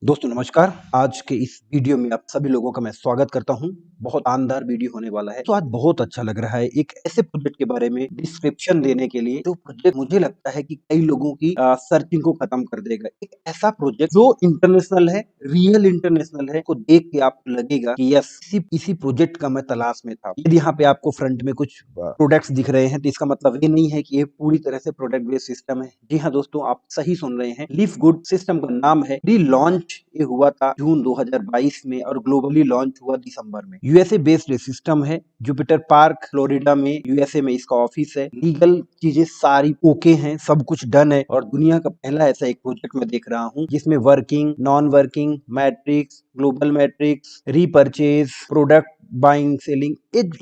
दोस्तों नमस्कार। आज के इस वीडियो में आप सभी लोगों का मैं स्वागत करता हूं। बहुत शानदार वीडियो होने वाला है। तो आज बहुत अच्छा लग रहा है एक ऐसे प्रोजेक्ट के बारे में डिस्क्रिप्शन देने के लिए, जो प्रोजेक्ट मुझे लगता है कि कई लोगों की सर्चिंग को खत्म कर देगा। एक ऐसा प्रोजेक्ट जो इंटरनेशनल है, रियल इंटरनेशनल है, को देख के आपको लगेगा कि यस, इसी प्रोजेक्ट का मैं तलाश में था। यदि यहाँ पे आपको फ्रंट में कुछ प्रोडक्ट्स दिख रहे हैं तो इसका मतलब ये नहीं है कि ये पूरी तरह से प्रोडक्ट बेस्ड सिस्टम है। जी हाँ दोस्तों, आप सही सुन रहे हैं। लीफ गुड सिस्टम का नाम है। री लॉन्च ये हुआ था जून 2022 में और ग्लोबली लॉन्च हुआ दिसंबर में। यूएसए बेस्ड सिस्टम है। जुपिटर पार्क फ्लोरिडा में यूएसए में इसका ऑफिस है। लीगल चीजें सारी ओके हैं, सब कुछ डन है और दुनिया का पहला ऐसा एक प्रोजेक्ट मैं देख रहा हूँ जिसमें working, non working matrix, global matrix, repurchase, product buying, selling,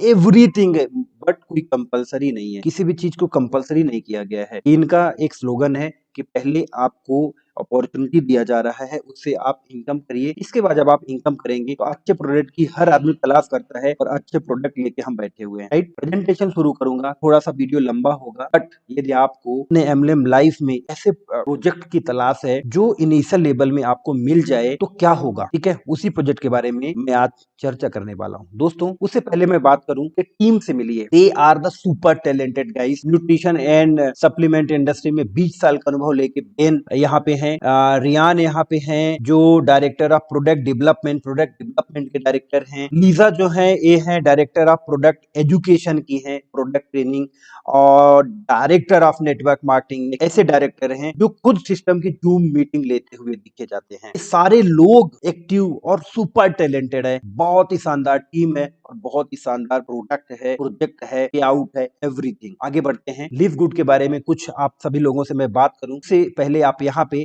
everything है। बट कोई कंपलसरी नहीं है, किसी भी चीज को कंपलसरी नहीं किया गया है। इनका एक स्लोगन है कि पहले आपको अपॉर्चुनिटी दिया जा रहा है, उससे आप इनकम करिए। इसके बाद जब आप इनकम करेंगे तो अच्छे प्रोडक्ट की हर आदमी तलाश करता है और अच्छे प्रोडक्ट लेके हम बैठे हुए हैं। राइट, प्रेजेंटेशन शुरू करूंगा, थोड़ा सा वीडियो लंबा होगा, बट यदि आपको अपने एमएलएम लाइफ में ऐसे प्रोजेक्ट की तलाश है जो इनिशियल लेवल में आपको मिल जाए तो क्या होगा, ठीक है, उसी प्रोजेक्ट के बारे में मैं आज चर्चा करने वाला हूँ। दोस्तों उससे पहले मैं बात करूं कि टीम से मिलिए। They are the super talented guys. Nutrition and supplement industry में 20 साल का अनुभव लेके बेन यहाँ पे हैं, रियान यहाँ पे हैं जो डायरेक्टर ऑफ प्रोडक्ट डेवलपमेंट के डायरेक्टर हैं। लीजा जो है ये है डायरेक्टर ऑफ प्रोडक्ट एजुकेशन की है, प्रोडक्ट ट्रेनिंग और डायरेक्टर ऑफ नेटवर्क मार्केटिंग। ऐसे डायरेक्टर हैं जो खुद सिस्टम की जूम मीटिंग लेते हुए दिखे जाते हैं। सारे लोग एक्टिव और सुपर टैलेंटेड है। बहुत ही शानदार टीम है और बहुत ही शानदार प्रोडक्ट है, प्रोजेक्ट है, पे आउट है, एवरीथिंग। आगे बढ़ते हैं। लिव गुड के बारे में कुछ आप सभी लोगों से मैं बात करूं से पहले आप यहाँ पे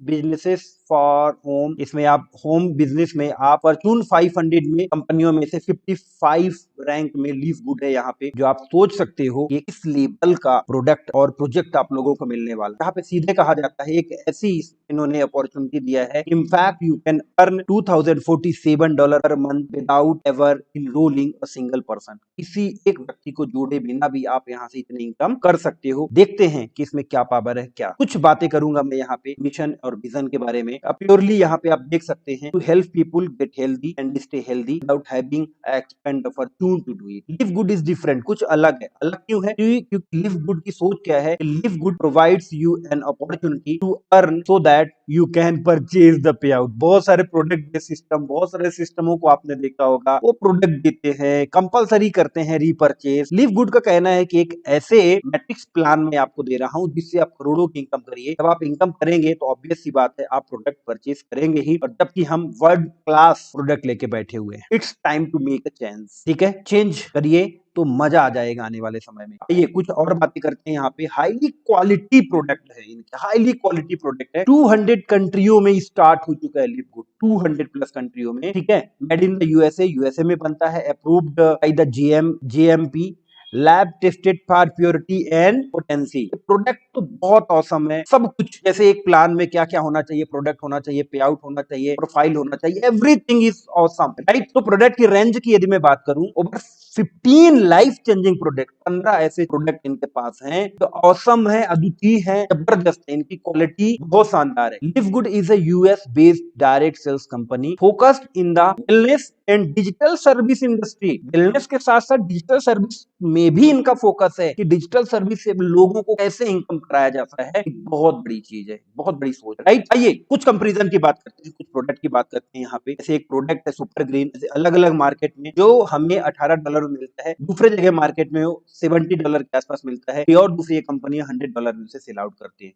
बिजनेसेस फॉर होम, इसमें आप होम बिजनेस में आप फॉर्च्यून 500 में कंपनियों में से 55 रैंक में लीव गुड है। यहाँ पे जो आप सोच सकते हो कि इस लेवल का प्रोडक्ट और प्रोजेक्ट आप लोगों को मिलने वाला है। यहाँ पे सीधे कहा जाता है एक ऐसी इन्होंने अपॉर्चुनिटी दिया है, in fact you can earn $2047 per month without ever enrolling a single person. किसी एक व्यक्ति को जोड़े बिना भी आप यहाँ से इतनी इनकम कर सकते हो। देखते हैं कि इसमें क्या पावर है। क्या कुछ बातें करूंगा मैं यहाँ पे मिशन और विजन के बारे में। प्योरली यहाँ पे आप देख सकते हैं, to help people get healthy and stay healthy without having expend fortune to do it. Live Good is different, कुछ अलग है। अलग क्यों है? क्योंकि लिव गुड की सोच क्या है? Live Good provides you an opportunity to earn so that you can purchase the pay out. बहुत सारे प्रोडक्ट बेस्ड सिस्टम, बहुत सारे सिस्टमों को आपने देखा होगा, वो प्रोडक्ट देते हैं, कंपलसरी करते हैं रीपरचेज। लिव गुड का कहना है कि एक ऐसे मैट्रिक्स प्लान में आपको दे रहा हूं जिससे आप करोड़ों की इनकम करिए। जब आप इनकम करेंगे तो ऑब्वियस सी बात है आप प्रोडक्ट परचेज करेंगे ही, और जबकि हम वर्ल्ड क्लास प्रोडक्ट लेके बैठे हुए हैं। It's time to make a change. ठीक है, चेंज करिए तो मजा आ जाएगा आने वाले समय में। आइए कुछ और बातें करते हैं। यहाँ पे हाईली क्वालिटी प्रोडक्ट है, इनके हाईली क्वालिटी प्रोडक्ट है। 200 कंट्रियों में स्टार्ट हो चुका है लिव गुड, 200 प्लस कंट्रियों में। ठीक है, मेड इन द यूएसए में बनता है, approved by the GMP, lab tested for purity and potency. Product तो बहुत औसम है। सब कुछ जैसे एक प्लान में क्या क्या होना चाहिए, प्रोडक्ट होना चाहिए, पे आउट होना चाहिए, प्रोफाइल होना चाहिए, एवरीथिंग इज ऑसम, राइट। तो प्रोडक्ट की रेंज की यदि मैं बात करूं, ओवर 15 लाइफ चेंजिंग प्रोडक्ट, 15 ऐसे प्रोडक्ट इनके पास हैं तो ऑसम है, अद्वितीय है, जबरदस्त है। इनकी क्वालिटी बहुत शानदार है। Live Good is a US based direct sales company focused in the wellness and digital service industry. Wellness के साथ साथ डिजिटल सर्विस में भी इनका फोकस है कि डिजिटल सर्विस से लोगों को कैसे इनकम कराया जाता है। बहुत बड़ी चीज है, बहुत बड़ी सोच, राइट। आइए कुछ कंपैरिजन की बात करते हैं, कुछ प्रोडक्ट की बात करते हैं। यहाँ पे जैसे एक प्रोडक्ट है सुपर ग्रीन, अलग अलग मार्केट में जो हमें $18 में मिलता है, दूसरे जगह मार्केट में वो $70 के आसपास मिलता है, और दूसरी कंपनियां $100 में से सेल आउट करती है।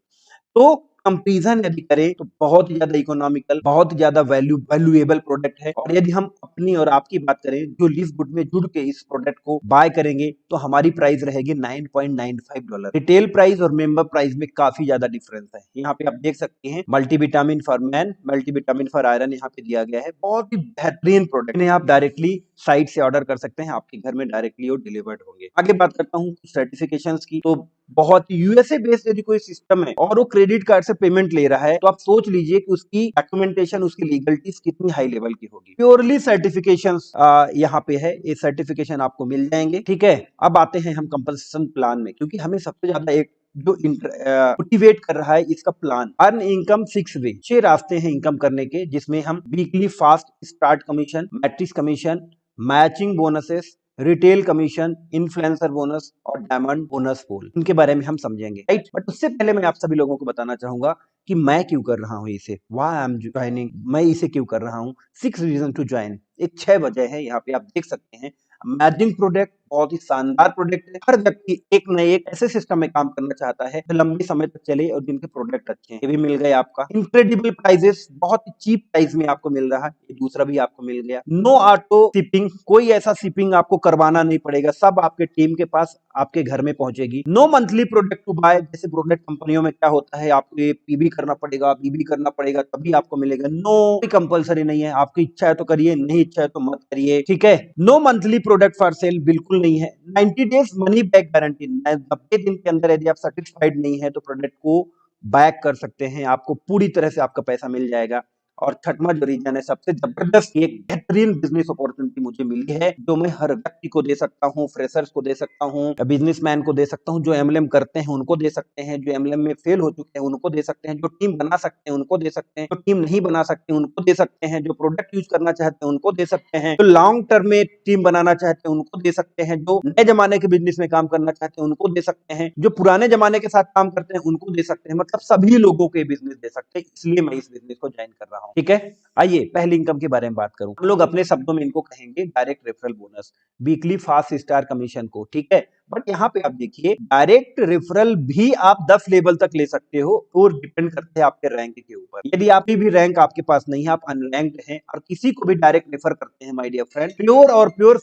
तो कंपैरिजन यदि करें तो बहुत ही ज्यादा इकोनॉमिकल, बहुत ही ज्यादा वैल्यूएबल प्रोडक्ट है। और यदि हम अपनी और आपकी बात करें जो लिव गुड में जुड़ के इस प्रोडक्ट को बाय करेंगे तो हमारी प्राइस रहेगी $9.95। रिटेल प्राइस और मेंबर प्राइस में काफी ज्यादा डिफरेंस है। यहाँ पे आप देख सकते हैं multivitamin for man, multivitamin for iron यहाँ पे दिया गया है। बहुत ही बेहतरीन प्रोडक्ट, इन्हें आप डायरेक्टली साइट से ऑर्डर कर सकते हैं, आपके घर में डायरेक्टली वो डिलीवर्ड होंगे। आगे बात करता हूँ सर्टिफिकेशंस की। तो बहुत यूएसए बेस्ड यदि कोई सिस्टम है और वो क्रेडिट कार्ड से पेमेंट ले रहा है तो आप सोच लीजिए कि उसकी डॉक्यूमेंटेशन, उसकी लीगलिटीज कितनी हाई लेवल की होगी। प्योरली सर्टिफिकेशंस यहाँ पे है, ये सर्टिफिकेशन आपको मिल जाएंगे। ठीक है, अब आते हैं हम कंपल्सन प्लान में, क्योंकि हमें सबसे ज्यादा एक जो मोटिवेट कर रहा है इसका प्लान। अर्न इनकम 6 वे, 6 रास्ते हैं इनकम करने के, जिसमें हम weekly fast start commission, matrix commission, matching bonuses, retail commission, influencer bonus और डायमंड बोनस पोल, इनके बारे में हम समझेंगे, राइट। बट उससे पहले मैं आप सभी लोगों को बताना चाहूंगा कि मैं क्यों कर रहा हूं इसे, व्हाई आई एम ज्वाइनिंग, मैं इसे क्यों कर रहा हूं। 6 रीजन टू ज्वाइन, एक 6 वजह है, यहाँ पे आप देख सकते हैं। अमेजिंग प्रोडक्ट, बहुत ही शानदार प्रोडक्ट है। हर व्यक्ति एक न एक ऐसे सिस्टम में काम करना चाहता है जो लंबे समय तक चले और जिनके प्रोडक्ट अच्छे हैं। ये भी मिल गए आपका। इनक्रेडिबल प्राइजेस, बहुत ही चीप प्राइस में आपको मिल रहा है, ये दूसरा भी आपको मिल गया। नो ऑटो शिपिंग, कोई ऐसा शिपिंग आपको करवाना नहीं पड़ेगा, सब आपके टीम के पास आपके घर में पहुंचेगी। No monthly product to buy, जैसे प्रोडक्ट कंपनियों में क्या होता है, आपको ये पीबी करना पड़ेगा, पीबी करना पड़ेगा तभी आपको मिलेगा। नो, कंपलसरी नहीं है, आपकी इच्छा है तो करिए, नहीं इच्छा है तो मत करिए, ठीक है। No monthly product for sale, बिल्कुल नहीं है। 90 डेज मनी बैक गारंटी, 90 दिन के अंदर यदि आप सेटिस्फाइड नहीं है तो प्रोडक्ट को बैक कर सकते हैं, आपको पूरी तरह से आपका पैसा मिल जाएगा। और छठवां जो रीजन है, सबसे जबरदस्त, एक बेहतरीन बिजनेस अपॉर्चुनिटी मुझे मिली है जो मैं हर व्यक्ति को दे सकता हूँ, फ्रेशर्स को दे सकता हूँ, बिजनेसमैन को दे सकता हूँ, जो एमएलएम करते हैं उनको दे सकते हैं, जो एमएलएम में फेल हो चुके हैं उनको दे सकते हैं, जो टीम बना सकते हैं उनको दे सकते हैं, जो टीम नहीं बना सकते उनको दे सकते हैं, जो प्रोडक्ट यूज करना चाहते हैं उनको दे सकते हैं, जो लॉन्ग टर्म में टीम बनाना चाहते हैं उनको दे सकते हैं, जो नए जमाने के बिजनेस में काम करना चाहते हैं उनको दे सकते हैं, जो पुराने जमाने के साथ काम करते हैं उनको दे सकते हैं, मतलब सभी लोगों के बिजनेस दे सकते हैं। इसलिए मैं इस बिजनेस को ज्वाइन कर रहा हूँ, ठीक है। आइए पहली इनकम के बारे में बात करूं, हम लोग अपने शब्दों में इनको कहेंगे direct referral bonus, weekly fast star commission को, ठीक है। बट यहाँ पे आप देखिए, डायरेक्ट रेफरल भी आप 10 लेवल तक ले सकते हो और डिपेंड करते हैं आपके रैंक के ऊपर। यदि आपकी भी रैंक आपके पास नहीं है, आप अनरैंक्ड हैं और किसी को भी डायरेक्ट रेफर करते हैं, माय डियर फ्रेंड, प्योर और प्योर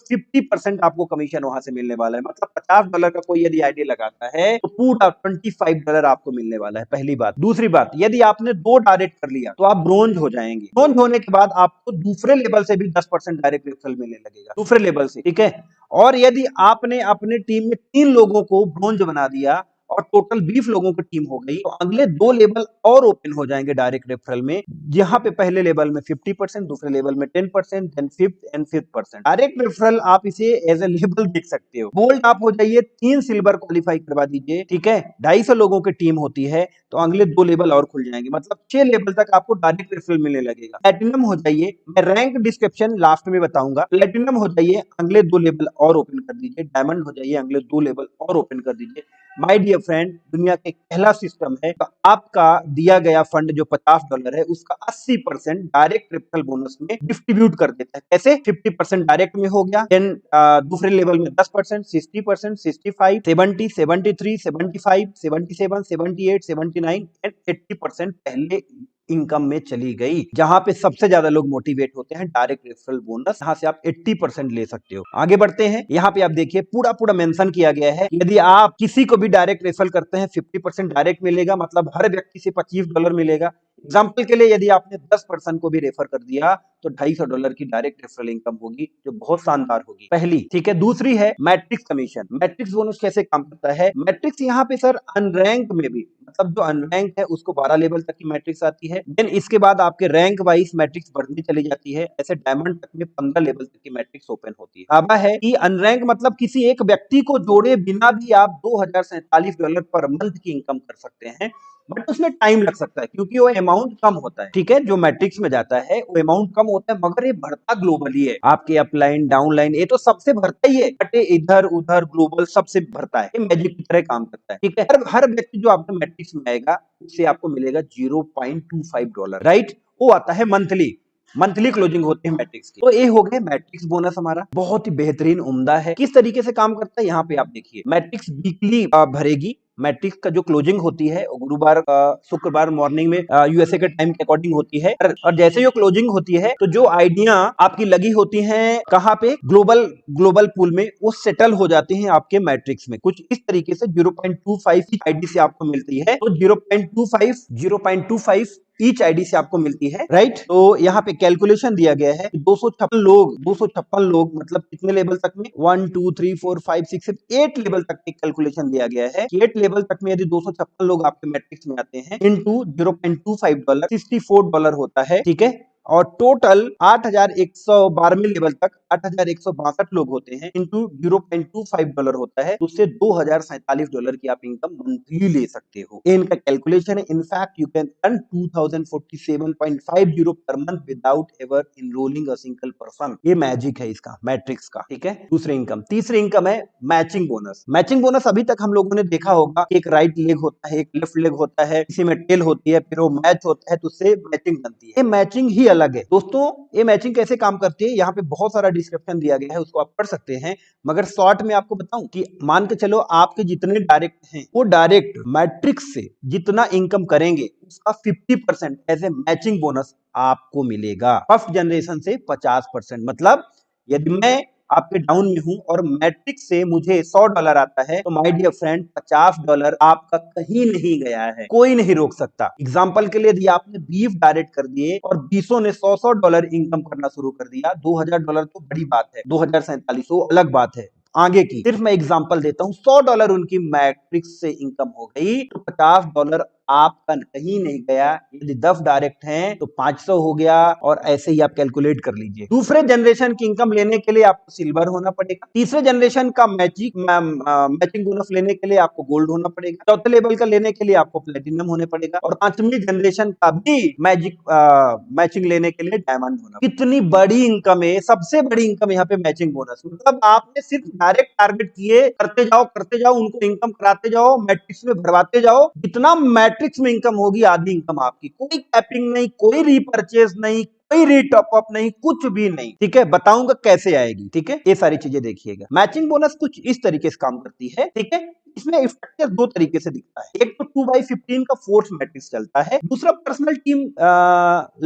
50% आपको कमीशन वहां से मिलने वाला है। मतलब $50 का कोई यदि आईडी लगाता है तो पूरा $25 आपको मिलने वाला है, पहली बात। दूसरी बात, यदि आपने 2 डायरेक्ट कर लिया तो आप ब्रोंज हो जाएंगे। ब्रोंज होने के बाद आपको दूसरे लेवल से भी 10% डायरेक्ट रेफरल मिलने लगेगा, दूसरे लेवल से, ठीक है। और यदि आपने अपने टीम में 3 लोगों को ब्रोंज बना दिया और टोटल 20 लोगों की टीम हो गई, तो अगले 2 लेवल और ओपन हो जाएंगे डायरेक्ट रेफरल में, जहां पे पहले लेवल में 50%, दूसरे लेवल में 10%, then fifth and 5th%। Direct referral आप इसे एज ए लेवल देख सकते हो। गोल्ड आप हो जाइए, 3 सिल्वर क्वालिफाई करवा दीजिए, ठीक है। 250 लोगों की टीम होती है तो अगले 2 लेवल और खुल जाएंगे, मतलब 6 लेवल तक आपको डायरेक्ट रेफरल मिलने लगेगा। प्लैटिनम हो जाइए, मैं रैंक डिस्क्रिप्शन लास्ट में बताऊंगा। प्लैटिनम हो जाइए, अगले 2 लेवल और ओपन कर दीजिए। डायमंड हो जाइए, अगले 2 लेवल और ओपन कर दीजिए। माय डियर फ्रेंड, दुनिया का एक पहला सिस्टम है, तो आपका दिया गया फंड जो $50 है उसका 80% डायरेक्ट रेफरल बोनस में डिस्ट्रीब्यूट कर देता है। कैसे? 50% डायरेक्ट में हो गया, देन दूसरे लेवल में 10%, 60%, 65, 70, 73, 75, 77, 78, 79 एंड 80% पहले इनकम में चली गई, जहां पे सबसे ज्यादा लोग मोटिवेट होते हैं। डायरेक्ट रेफरल बोनस, यहां से आप 80% ले सकते हो। आगे बढ़ते हैं, यहाँ पे आप देखिए पूरा मेंशन किया गया है, यदि आप किसी को भी डायरेक्ट रेफरल करते हैं 50% डायरेक्ट मिलेगा, मतलब हर व्यक्ति से $25 मिलेगा। एग्जाम्पल के लिए यदि आपने 10 पर्सन को भी रेफर कर दिया तो $250 की डायरेक्ट रेफरल इनकम होगी, जो बहुत शानदार होगी, पहली, ठीक है। दूसरी है मैट्रिक्स कमीशन। मैट्रिक्स बोनस कैसे काम करता है? मैट्रिक्स यहाँ पे सर अनरैंक में भी, मतलब जो अनरैंक है उसको 12 लेवल तक की मैट्रिक्स आती है, देन इसके बाद आपके रैंक वाइज मैट्रिक्स बढ़ती चली जाती है, ऐसे डायमंड तक में 15 लेवल तक की मैट्रिक्स ओपन होती है। अब है कि अनरैंक मतलब किसी एक व्यक्ति को जोड़े बिना भी आप $2047 पर मंथ की इनकम कर सकते हैं, बट उसमें टाइम लग सकता है क्योंकि वो अमाउंट कम होता है, ठीक है। जो मैट्रिक्स में जाता है वो अमाउंट कम होता है, मगर ये भरता ग्लोबली है, आपके अपलाइन डाउनलाइन ये तो सबसे भरता ही है, बट इधर उधर ग्लोबल सबसे भरता है, ये मैजिक की तरह काम करता है, ठीक है। हर व्यक्ति जो आपके मैट्रिक्स में आएगा उससे आपको मिलेगा $0.25, राइट। वो आता है मंथली क्लोजिंग होते हैं मैट्रिक्स की। तो ये हो गए मैट्रिक्स बोनस, हमारा बहुत ही बेहतरीन उम्दा है। किस तरीके से काम करता है यहाँ पे आप देखिए, मैट्रिक्स वीकली भरेगी। मैट्रिक्स का जो क्लोजिंग होती है गुरुवार शुक्रवार मॉर्निंग में यूएसए के टाइम के अकॉर्डिंग होती है, और जैसे ही क्लोजिंग होती है तो जो आइडिया आपकी लगी होती हैं कहाँ पे, ग्लोबल पूल में, वो सेटल हो जाती हैं आपके मैट्रिक्स में। कुछ इस तरीके से 0.25 की आईडी से आपको मिलती है, तो 0.25 ईच आईडी से आपको मिलती है, राइट। तो यहाँ पे कैलकुलेशन दिया गया है 256 लोग मतलब कितने लेवल तक में, 1 2 3 4 5 6 7 8 लेवल तक की कैलकुलेशन दिया गया है कि 8 लेवल तक में यदि 256 लोग आपके मैट्रिक्स में आते हैं, इनटू $0.25 $64 होता है, ठीक है। और टोटल 8,112वें लेवल तक 8,162 लोग होते हैं, इंटू $0.25 होता है, उससे $2,047 की आप इनकम मंथली ले सकते हो। ये इनका कैलकुलेशन है। In fact you can earn 2,047.50 per month without ever enrolling a single person. ये मैजिक है इसका, मैट्रिक्स का, ठीक है। दूसरी इनकम, तीसरी इनकम है मैचिंग बोनस। मैचिंग बोनस अभी तक हम लोगों ने देखा होगा, एक राइट लेग होता है, एक लेफ्ट लेग होता है, किसी में टेल होती है, फिर वो मैच होता है तो उससे मैचिंग बनती है। ये मैचिंग ही अलग है दोस्तों। ये मैचिंग कैसे काम करती है, यहाँ पे बहुत सारा डिस्क्रिप्शन दिया गया है, उसको आप पढ़ सकते हैं, मगर शॉर्ट में आपको बताऊं कि मान के चलो आपके जितने डायरेक्ट हैं वो डायरेक्ट मैट्रिक्स से जितना इनकम करेंगे उसका 50% एज ए मैचिंग बोनस आपको मिलेगा। फर्स्ट जनरेशन से 50%। मतलब यदि मैं आपके डाउन में हूं और मैट्रिक्स से मुझे $100 आता है तो माय डियर फ्रेंड $50 आपका कहीं नहीं गया है, कोई नहीं रोक सकता। एग्जांपल के लिए यदि आपने बीफ डायरेक्ट कर दिए और 20 ने $100 इनकम करना शुरू कर दिया, $2,000 तो बड़ी बात है, 2,047 अलग बात है आगे की। सिर्फ मैं एग्जांपल देता हूं, $100 उनकी मैट्रिक्स से इनकम हो गई तो $50 आपका कहीं नहीं गया। यदि 10 डायरेक्ट हैं तो 500 हो गया, और ऐसे ही आप कैलकुलेट कर लीजिए। दूसरे जनरेशन की इनकम लेने के लिए आपको सिल्वर होना पड़ेगा, तीसरे जनरेशन का मैचिंग बोनस लेने के लिए आपको गोल्ड होना पड़ेगा, चौथे लेवल का लेने के लिए आपको प्लेटिनम होने पड़ेगा, और पांचवी जनरेशन का भी मैचिंग लेने के लिए डायमंड होना। कितनी बड़ी इनकम है, सबसे बड़ी इनकम यहाँ पे मैचिंग बोनस। मतलब आपने सिर्फ डायरेक्ट टारगेट किए, करते जाओ उनको इनकम कराते जाओ, मैट्रिक्स में भरवाते जाओ, जितना मैट्रिक्स में इनकम होगी आधी इनकम आपकी। कोई कैपिंग नहीं, कोई रीपरचेज नहीं, कोई रीटॉप अप नहीं, कुछ भी नहीं, ठीक है। बताऊंगा कैसे आएगी, ठीक है। ये सारी चीजें देखिएगा। मैचिंग बोनस कुछ इस तरीके से काम करती है, ठीक है। इसमें स्ट्रक्चर दो तरीके से दिखता है, एक तो 2/15 का फोर्स मैट्रिक्स चलता है, दूसरा पर्सनल टीम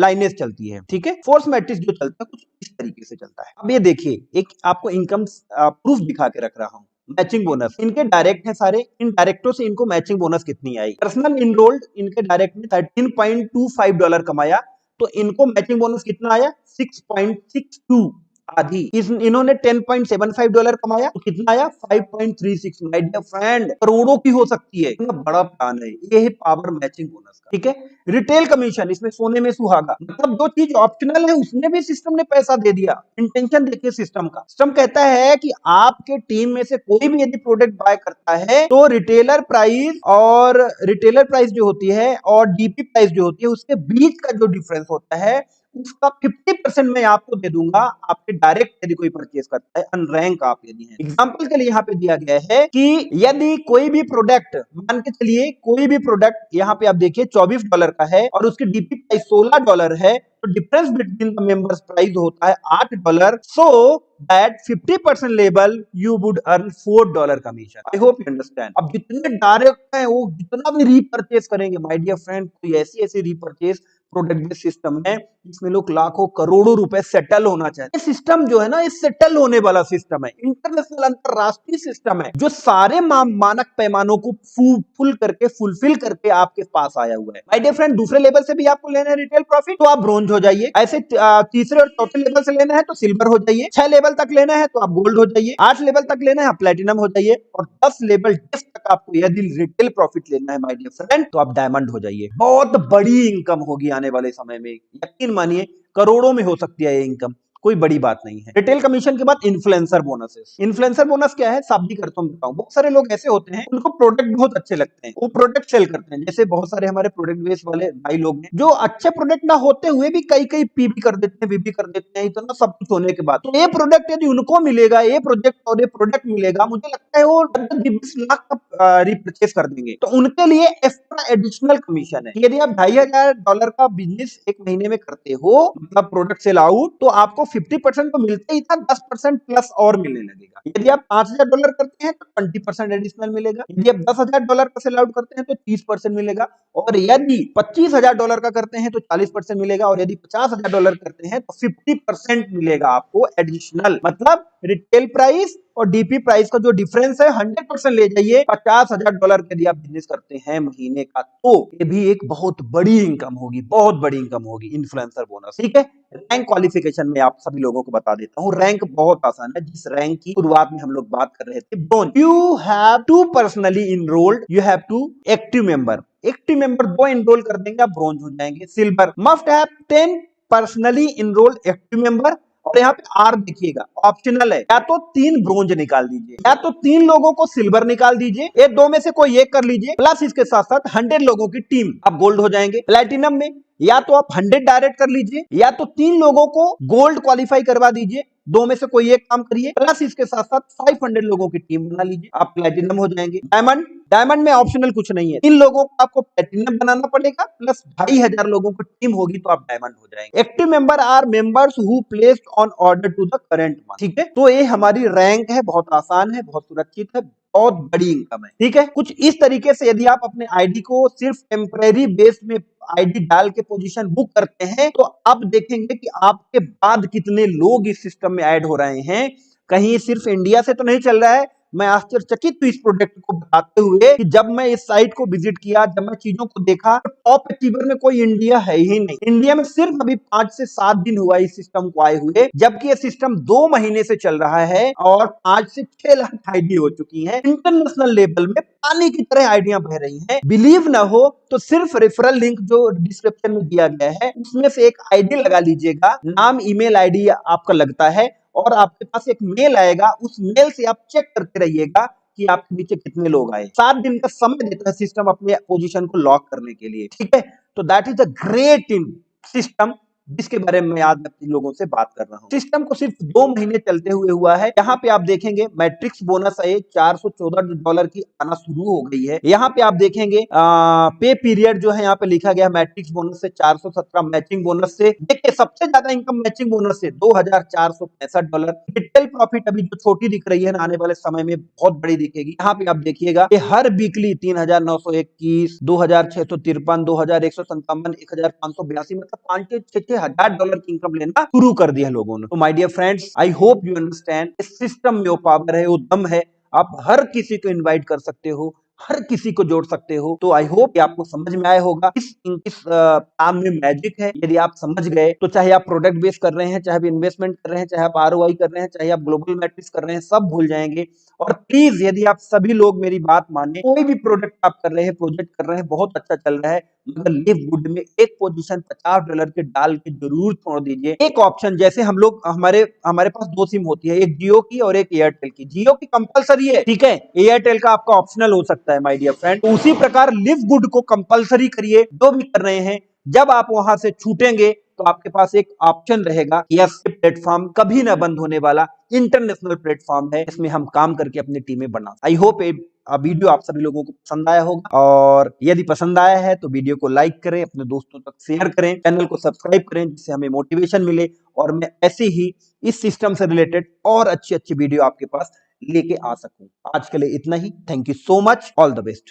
लाइनेज चलती है, ठीक है। फोर्स मैट्रिक्स जो चलता है कुछ इस तरीके से चलता है। अब ये देखिए, एक आपको इनकम प्रूफ दिखा के रख रहा हूं। मैचिंग बोनस इनके डायरेक्ट है सारे, इन डायरेक्टों से इनको मैचिंग बोनस कितनी आई। पर्सनल इनरोल्ड इनके डायरेक्ट में $13.25 कमाया, तो इनको मैचिंग बोनस कितना आया, 6.62, आधी। इन्होंने $10.75 कमाया तो कितना आया, 5.36। माय डियर फ्रेंड, करोड़ों की हो सकती है, इतना बड़ा प्लान है। ये है पावर मैचिंग बोनस का, ठीक है। रिटेल कमीशन, इसमें सोने में सुहागा, मतलब जो चीज ऑप्शनल है उसमें भी सिस्टम ने पैसा दे दिया। इंटेंशन देखिए सिस्टम का। सिस्टम कहता है कि आपके टीम में से कोई भी यदि प्रोडक्ट बाय करता है तो रिटेलर प्राइस जो होती है और डीपी प्राइस जो होती है उसके बीच का जो डिफरेंस होता है उसका 50% मैं आपको दे दूंगा, आपके डायरेक्ट यदि कोई परचेज करता है, अनरैंक आप यदि हैं। एग्जांपल के लिए यहाँ पे दिया गया है कि यदि कोई भी प्रोडक्ट, मान के चलिए कोई भी प्रोडक्ट यहाँ पे आप देखिए $24 का है और उसकी डीपी प्राइस $16 है, तो difference between the members price होता है $8, so that 50% level you would earn $4 commission. I hope you understand. अब जितने डायरेक्ट है वो जितना भी रीपरचेज करेंगे माय डियर फ्रेंड, तो ऐसी रीपरचेज प्रोडक्ट बेस्ड सिस्टम है, इसमें लोग लाखों करोड़ों रुपए सेटल होना चाहिए। ये सिस्टम जो है ना, ये सेटल होने वाला सिस्टम है, इंटरनेशनल अंतरराष्ट्रीय सिस्टम है, जो सारे मानक पैमानों को फुलफिल करके आपके पास आया हुआ है। माय डियर फ्रेंड, दूसरे लेवल से भी आपको लेना है रिटेल प्रॉफिट तो आप ब्रोंज हो जाइए, ऐसे तीसरे और चौथे लेवल से लेना है तो सिल्वर हो जाइए, 6 लेवल तक लेना है तो आप गोल्ड हो जाइए, 8 लेवल तक लेना है आप प्लेटिनम हो जाइए, और 10 लेवल तक आपको यदि रिटेल प्रॉफिट लेना है माय डियर फ्रेंड तो आप डायमंड हो जाइए। बहुत बड़ी इनकम होगी आने वाले समय में, यकीन मानिए करोड़ों में हो सकती है ये इनकम, कोई बड़ी बात नहीं है। रिटेल कमीशन के बाद इन्फ्लुएंसर बोनसेस। इन्फ्लुएंसर बोनस क्या है, शाब्दिक अर्थों में बताऊं, बहुत सारे लोग ऐसे होते हैं उनको प्रोडक्ट बहुत अच्छे लगते हैं, वो प्रोडक्ट सेल करते हैं। जैसे बहुत सारे हमारे प्रोडक्ट बेस वाले भाई लोग हैं जो अच्छे प्रोडक्ट ना होते हुए भी कई पीबी कर देते हैं, बीबी कर देते हैं, इतना सब कुछ होने के बाद तो ये प्रोडक्ट यदि उनको मिलेगा, ये प्रोजेक्ट और ये प्रोडक्ट मिलेगा, मुझे लगता है वो 20 लाख का रिपर्चेज कर देंगे। तो उनके लिए एक्स्ट्रा एडिशनल कमीशन है। यदि आप $2,500 का बिजनेस एक महीने में करते हो, मतलब प्रोडक्ट सेल आउट, तो आपको 50% तो मिलता ही था, 10% प्लस और मिलने लगेगा। यदि आप $5,000 करते हैं तो 20% एडिशनल मिलेगा, यदि आप $10,000 का सेल आउट करते हैं तो 30% मिलेगा, और यदि $25,000 का करते हैं तो 40% मिलेगा, और यदि $50,000 करते हैं तो 50% मिलेगा आपको एडिशनल। मतलब रिटेल प्राइस और डीपी प्राइस का जो डिफरेंस है 100% ले जाइए। $50,000 के यदि आप बिजनेस करते हैं महीने का तो ये भी एक बहुत बड़ी इनकम होगी, बहुत बड़ी इनकम होगी इन्फ्लुएंसर बोनस, ठीक है। रैंक क्वालिफिकेशन में आप सभी लोगों को बता देता हूं, रैंक बहुत आसान है। जिस रैंक की शुरुआत में हम लोग बात कर रहे थे, bronze, you have to personally enrolled, you have to active member 2 enrol कर देंगे आप ब्रोंज हो जाएंगे। Silver, must have 10 personally enrolled active member, और यहाँ पे आर देखिएगा ऑप्शनल है, या तो 3 ब्रोंज निकाल दीजिए, या तो 3 लोगों को सिल्वर निकाल दीजिए, ये दो में से कोई एक कर लीजिए, प्लस इसके साथ साथ 100 लोगों की टीम, आप गोल्ड हो जाएंगे। प्लैटिनम में या तो आप 100 डायरेक्ट कर लीजिए, या तो 3 लोगों को गोल्ड क्वालिफाई करवा दीजिए, दो में से कोई एक काम करिए, प्लस इसके साथ साथ 500 लोगों की टीम बना लीजिए, आप प्लैटिनम हो जाएंगे। डायमंड, डायमंड में ऑप्शनल कुछ नहीं है, 3 लोगों को आपको प्लैटिनम बनाना पड़ेगा, प्लस 2500 लोगों की टीम होगी तो आप डायमंड हो जाएंगे। Active member are members who placed on order to the current month, ठीक है। तो ये हमारी रैंक है, बहुत आसान है, बहुत सुरक्षित है, बहुत बड़ी इनकम है, ठीक है। कुछ इस तरीके से यदि आप अपने आईडी को सिर्फ टेम्परेरी बेस में आईडी डाल के पोजीशन बुक करते हैं, तो आप देखेंगे कि आपके बाद कितने लोग इस सिस्टम में ऐड हो रहे हैं। कहीं सिर्फ इंडिया से तो नहीं चल रहा है। मैं आश्चर्यचकित हूं इस प्रोडक्ट को बताते हुए कि जब मैं इस साइट को विजिट किया, जब मैं चीजों को देखा, तो टॉप अचीवर में कोई इंडिया है ही नहीं। इंडिया में सिर्फ अभी 5 से 7 दिन हुआ इस सिस्टम को आए हुए, जबकि ये सिस्टम 2 महीने से चल रहा है और 5 से 6 लाख आईडी हो चुकी है। इंटरनेशनल लेवल में पानी की तरह आईडियां बह रही हैं। बिलीव ना हो तो सिर्फ रेफरल लिंक जो डिस्क्रिप्शन में दिया गया है, उसमें से एक आईडी लगा लीजिएगा, नाम ईमेल आईडी आपका लगता है, और आपके पास एक मेल आएगा, उस मेल से आप चेक करते रहिएगा कि आपके नीचे कितने लोग आए। 7 दिन का समय देता है सिस्टम अपने पोजीशन को लॉक करने के लिए, ठीक है। तो that is a great in system, जिसके बारे में आज अपने लोगों से बात कर रहा हूं। सिस्टम को सिर्फ 2 महीने चलते हुए हुआ है। यहाँ पे आप देखेंगे मैट्रिक्स बोनस है $414 की आना शुरू हो गई है। यहाँ पे आप देखेंगे पे पीरियड जो है यहाँ पे लिखा गया मैट्रिक्स बोनस से 417, मैचिंग बोनस से देखिए सबसे ज्यादा इनकम मैचिंग बोनस से $2465। डिटेल प्रॉफिट अभी जो छोटी दिख रही है ना, आने वाले समय में बहुत बड़ी दिखेगी। यहाँ पे आप देखिएगा कि हर वीकली 3921, 2653, 2157, 1582, मतलब 5-6 $1000 की इनकम लेना शुरू कर दिया लोगों ने। तो my dear friends, I hope you understand, इस सिस्टम में वो पावर है, वो दम है, आप हर किसी को इनवाइट कर सकते हो, हर किसी को जोड़ सकते हो। तो आई होप आपको समझ में आया होगा इस काम में मैजिक है। यदि आप समझ गए तो चाहे आप प्रोडक्ट बेस कर रहे हैं, चाहे आप इन्वेस्टमेंट कर रहे हैं, चाहे आप आरओआई कर रहे हैं, चाहे आप ग्लोबल मैट्रिक्स कर रहे हैं, सब भूल जाएंगे। और प्लीज यदि आप सभी लोग मेरी बात माने, कोई भी प्रोडक्ट आप कर रहे हैं, प्रोजेक्ट कर रहे हैं, बहुत अच्छा चल रहा है, मगर लिव गुड में एक पोजीशन $50 के डाल के जरूर छोड़ दीजिए। एक ऑप्शन, जैसे हम लोग हमारे पास 2 सिम होती है, एक जियो की और एक एयरटेल की। जियो की कंपलसरी है, ठीक है, एयरटेल का आपका ऑप्शनल हो सकता है माय डियर फ्रेंड। तो उसी प्रकार लिव गुड को कंपलसरी करिए, जो भी कर रहे हैं। जब आप वहां से छूटेंगे तो आपके पास एक ऑप्शन रहेगा, यस, प्लेटफॉर्म कभी ना बंद होने वाला इंटरनेशनल प्लेटफॉर्म है, इसमें हम काम करके अपनी टीमें बना। आई होप वीडियो आप सभी लोगों को पसंद आया होगा, और यदि पसंद आया है तो वीडियो को लाइक करें, अपने दोस्तों तक शेयर करें, चैनल को सब्सक्राइब करें, जिससे हमें मोटिवेशन मिले और मैं ऐसे ही इस सिस्टम से रिलेटेड और अच्छी वीडियो आपके पास लेके आ सकूं। आज के लिए इतना ही। Thank you so much, all the best.